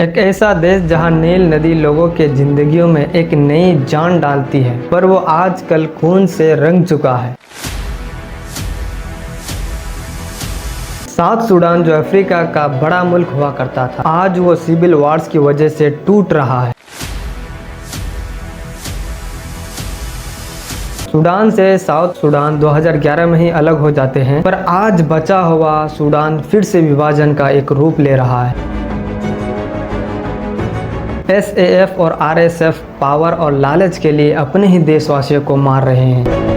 एक ऐसा देश जहां नील नदी लोगों के जिंदगियों में एक नई जान डालती है, पर वो आजकल खून से रंग चुका है। साउथ सूडान जो अफ्रीका का बड़ा मुल्क हुआ करता था, आज वो सिविल वॉर्स की वजह से टूट रहा है। सूडान से साउथ सूडान 2011 में ही अलग हो जाते हैं, पर आज बचा हुआ सूडान फिर से विभाजन का एक रूप ले रहा है। SAF और RSF पावर और लालच के लिए अपने ही देशवासियों को मार रहे हैं।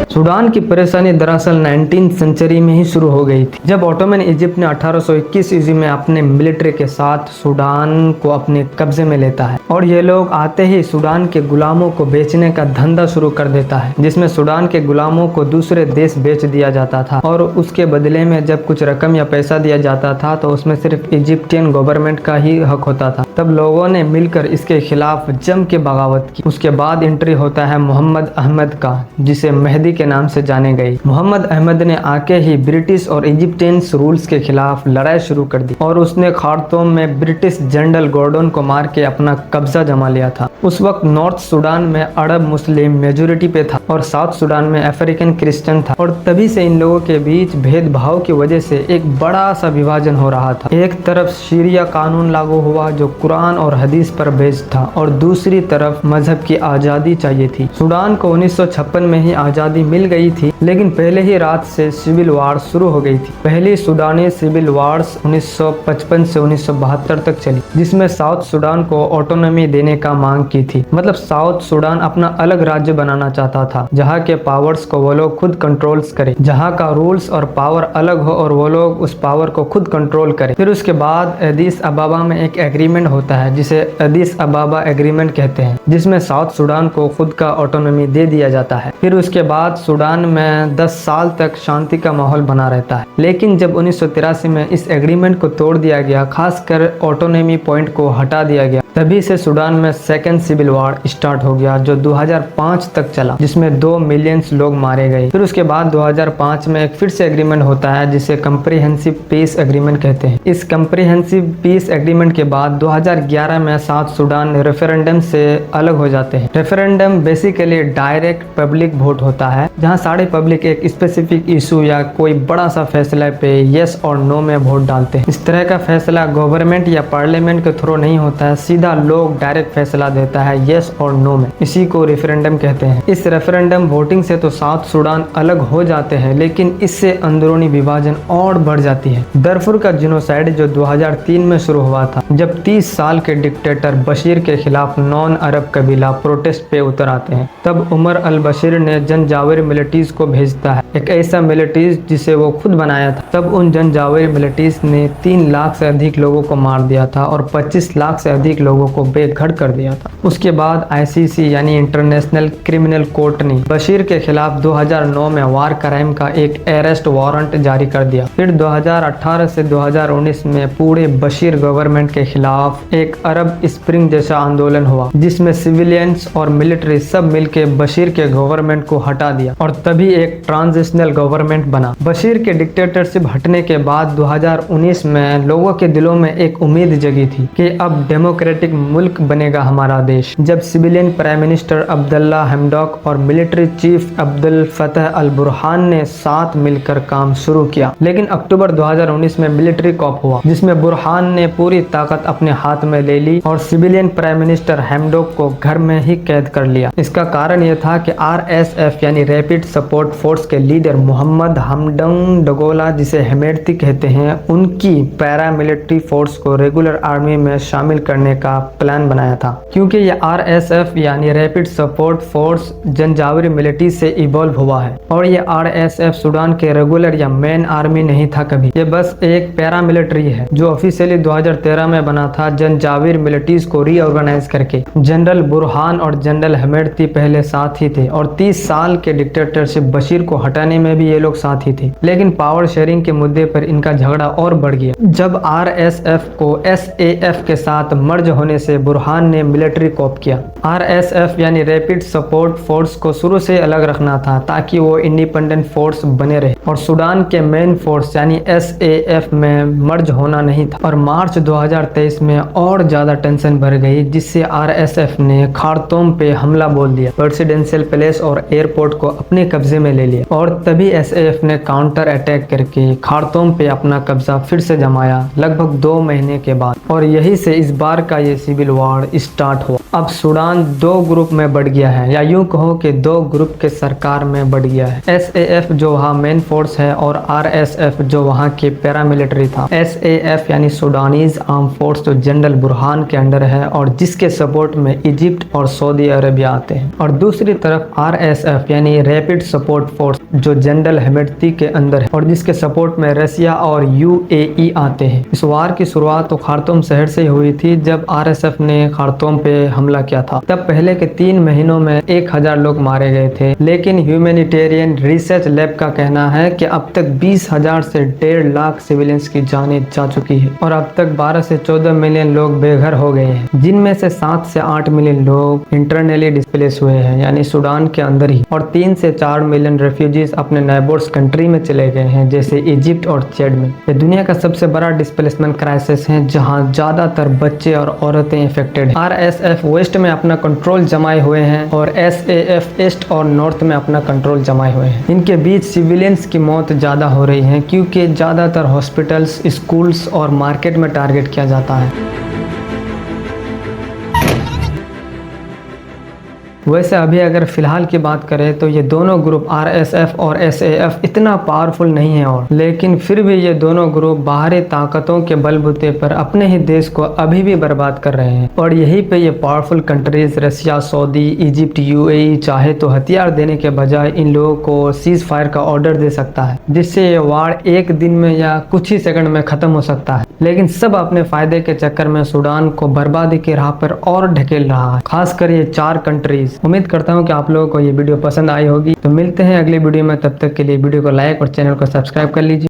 सूडान की परेशानी दरअसल 19वीं सेंचुरी में ही शुरू हो गई थी, जब ऑटोमन इजिप्ट ने 1821 ईस्वी में अपने मिलिट्री के साथ सूडान को अपने कब्जे में लेता है और ये लोग आते ही सूडान के गुलामों को बेचने का धंधा शुरू कर देता है, जिसमें सूडान के गुलामों को दूसरे देश बेच दिया जाता था और उसके बदले में जब कुछ रकम या पैसा दिया जाता था तो उसमें सिर्फ इजिप्टियन गवर्नमेंट का ही हक होता था। तब लोगों ने मिलकर इसके खिलाफ जम के बगावत की। उसके बाद एंट्री होता है मोहम्मद अहमद का, जिसे मेहदी के नाम से जाने गए। मोहम्मद अहमद ने आके ही ब्रिटिश और इजिप्टियंस रूल्स के खिलाफ लड़ाई शुरू कर दी और उसने खार्तूम में ब्रिटिश जनरल गॉर्डन को मार के अपना कब्जा जमा लिया था। उस वक्त नॉर्थ सूडान में अरब मुस्लिम मेजोरिटी पे था और साउथ सूडान में अफ्रीकन क्रिश्चियन था, और तभी से इन लोगों के बीच भेदभाव की वजह से एक बड़ा सा विभाजन हो रहा था। एक तरफ शरिया कानून लागू हुआ जो कुरान और हदीस पर बेस्ड था, और दूसरी तरफ मजहब की आज़ादी चाहिए थी। सूडान को 1956 में ही आज़ादी मिल गई थी, लेकिन पहले ही रात से सिविल वार शुरू हो गई थी। पहली सूडानी सिविल वार्स 1955 से 1972 तक चली, जिसमें साउथ सूडान को ऑटोनॉमी देने का मांग की थी। मतलब साउथ सूडान अपना अलग राज्य बनाना चाहता था, जहाँ के पावर्स को वो लोग खुद कंट्रोल्स करे, जहाँ का रूल्स और पावर अलग हो और वो लोग उस पावर को खुद कंट्रोल करे। फिर उसके बाद एडिस अबाबा में एक एग्रीमेंट होता है जिसे एडिस अबाबा एग्रीमेंट कहते हैं, जिसमें साउथ सूडान को खुद का ऑटोनॉमी दे दिया जाता है। फिर उसके बाद सूडान में 10 साल तक शांति का माहौल बना रहता है, लेकिन जब 1983 में इस एग्रीमेंट को तोड़ दिया गया, खासकर ऑटोनॉमी पॉइंट को हटा दिया गया, तभी से सूडान में सेकेंड सिविल वार स्टार्ट हो गया जो 2005 तक चला, जिसमें 2 मिलियन लोग मारे गए। फिर उसके बाद 2005 में एक फिर से एग्रीमेंट होता है जिसे कंप्रिहेंसिव पीस एग्रीमेंट कहते हैं। इस कंप्रिहेंसिव पीस एग्रीमेंट के बाद 2011 में साउथ सूडान रेफरेंडम से अलग हो जाते हैं। Referendum basically direct public vote होता है, जहां सारे पब्लिक एक स्पेसिफिक इशू या कोई बड़ा सा फैसला पे यस और नो में वोट डालते हैं। इस तरह का फैसला गवर्नमेंट या पार्लियामेंट के थ्रू नहीं होता है, सीधा लोग डायरेक्ट फैसला देता है यस और नो में। इसी को रेफरेंडम कहते हैं। इस रेफरेंडम वोटिंग से तो साउथ सूडान अलग हो जाते हैं, लेकिन इससे अंदरूनी विभाजन और बढ़ जाती है। दारफुर का जिनोसाइड जो 2003 में शुरू हुआ था, जब 30 साल के डिक्टेटर बशीर के खिलाफ नॉन अरब कबीला प्रोटेस्ट पे उतर आते हैं, तब उमर अल बशीर ने जनजाविर मिलिट्रीज को भेजता है, एक ऐसा मिलिट्रीज जिसे वो खुद बनाया था। तब उन जनजाविर मिलिट्रीज ने 3 लाख से अधिक लोगों को मार दिया था और 25 लाख से अधिक लोगों को बेघर कर दिया था। उसके बाद ICC यानी इंटरनेशनल क्रिमिनल कोर्ट ने बशीर के खिलाफ 2009 में वार क्राइम का एक अरेस्ट वारंट जारी कर दिया। फिर 2018 से 2019 में पूरे बशीर गवर्नमेंट के खिलाफ एक अरब स्प्रिंग जैसा आंदोलन हुआ, जिसमें सिविलियंस और मिलिट्री सब मिलकर बशीर के गवर्नमेंट को हटा दिया और तभी एक ट्रांजिशनल गवर्नमेंट बना। बशीर के डिक्टेटरशिप हटने के बाद 2019 में लोगों के दिलों में एक उम्मीद जगी थी कि अब डेमोक्रेटिक मुल्क बनेगा हमारा देश, जब सिविलियन प्राइम मिनिस्टर अब्दुल्ला हमडोक और मिलिट्री चीफ अब्दुल फतह अल बुरहान ने साथ मिलकर काम शुरू किया। लेकिन अक्टूबर 2019 में मिलिट्री कॉप हुआ, जिसमें बुरहान ने पूरी ताकत अपने हाथ में ले ली और सिविलियन प्राइम मिनिस्टर हमडोक को घर में ही कैद कर लिया। इसका कारण यह था कि RSF यानी रैपिड सपोर्ट फोर्स के लीडर मोहम्मद हमडन डगोला, जिसे हेमेडती कहते हैं, उनकी पैरामिलिट्री फोर्स को रेगुलर आर्मी में शामिल करने का प्लान बनाया था। क्योंकि ये RSF यानी रैपिड सपोर्ट फोर्स जनजाविर मिलिट्री से इवॉल्व हुआ है, और ये RSF सूडान के रेगुलर या मेन आर्मी नहीं था कभी, ये बस एक पैरामिलिट्री है जो ऑफिशियली 2013 में बना था जनजाविर मिलिट्रीज को रीऑर्गेनाइज करके। जनरल बुरहान और जनरल हेमेडती पहले साथ ही थे और 30 साल के डिक्टेटरशिप बशीर को हटाने में भी ये लोग साथ ही थे, लेकिन पावर शेयरिंग के मुद्दे पर इनका झगड़ा और बढ़ गया। जब RSF को SAF के साथ मर्ज होने से बुरहान ने मिलिट्री कॉप किया। RSF यानी रैपिड सपोर्ट फोर्स को शुरू से अलग रखना था ताकि वो इंडिपेंडेंट फोर्स बने रहे और सूडान के मेन फोर्स यानी SAF में मर्ज होना नहीं था। और मार्च 2023 में और ज्यादा टेंशन बढ़ गई, जिससे RSF ने खार्तूम पे हमला बोल दिया, प्रेसिडेंशियल पैलेस और एयरपोर्ट को अपने कब्जे में ले लिया। और तभी SAF ने काउंटर अटैक करके खार्तूम पे अपना कब्जा फिर से जमाया लगभग 2 महीने के बाद। और यही से इस बार का ये सिविल वॉर स्टार्ट हुआ। अब सूडान 2 ग्रुप में बढ़ गया है, या यूं कहो कि 2 ग्रुप के सरकार में बढ़ गया है। SAF जो वहाँ मेन फोर्स है और RSF जो वहाँ के पैरामिलिट्री था। SAF यानी सूडानीज आर्म फोर्स जो जनरल बुरहान के अंडर है और जिसके सपोर्ट में इजिप्ट और सऊदी अरेबिया आते हैं। और दूसरी तरफ RSF यानी रैपिड सपोर्ट फोर्स जो जनरल हेमेडती के अंदर है और जिसके सपोर्ट में रसिया और UAE आते हैं। इस वार की शुरुआत तो खार्तूम शहर से हुई थी जब RSF ने खार्तूम पे हमला किया था। तब पहले के 3 महीनों में 1000 लोग मारे गए थे, लेकिन ह्यूमैनिटेरियन रिसर्च लैब का कहना है कि अब तक 20,000 से 1.5 लाख सिविलियंस की जानें जा चुकी है और अब तक 12 से 14 मिलियन लोग बेघर हो गए हैं, जिनमें से 7 से 8 मिलियन लोग इंटरनली डिस्प्लेस हुए हैं यानी सूडान के अंदर ही, और 3 से 4 मिलियन रेफ्यूजीज अपने नेबर्स कंट्री में चले गए हैं जैसे इजिप्ट और चैड में। ये दुनिया का सबसे बड़ा डिस्प्लेसमेंट क्राइसिस है जहां ज्यादातर बच्चे और औरतें इफेक्टेड हैं। RSF वेस्ट में अपना कंट्रोल जमाए हुए हैं और SAF ईस्ट और नॉर्थ में अपना कंट्रोल जमाए हुए हैं। इनके बीच सिविलियंस की मौत ज्यादा हो रही है क्योंकि ज्यादातर हॉस्पिटल्स, स्कूल्स और मार्केट में टारगेट किया जाता है। वैसे अभी अगर फिलहाल की बात करें तो ये दोनों ग्रुप RSF और SAF इतना पावरफुल नहीं है, और लेकिन फिर भी ये दोनों ग्रुप बाहरी ताकतों के बलबूते पर अपने ही देश को अभी भी बर्बाद कर रहे हैं। और यहीं पे ये पावरफुल कंट्रीज रसिया, सऊदी, इजिप्ट, UAE चाहे तो हथियार देने के बजाय इन लोगों को सीज फायर का ऑर्डर दे सकता है, जिससे ये वार 1 दिन में या कुछ ही सेकंड में खत्म हो सकता है। लेकिन सब अपने फायदे के चक्कर में सूडान को बर्बादी की राह पर और ढकेल रहा है, खासकर ये 4 कंट्रीज। उम्मीद करता हूँ कि आप लोगों को ये वीडियो पसंद आई होगी। तो मिलते हैं अगली वीडियो में, तब तक के लिए वीडियो को लाइक और चैनल को सब्सक्राइब कर लीजिए।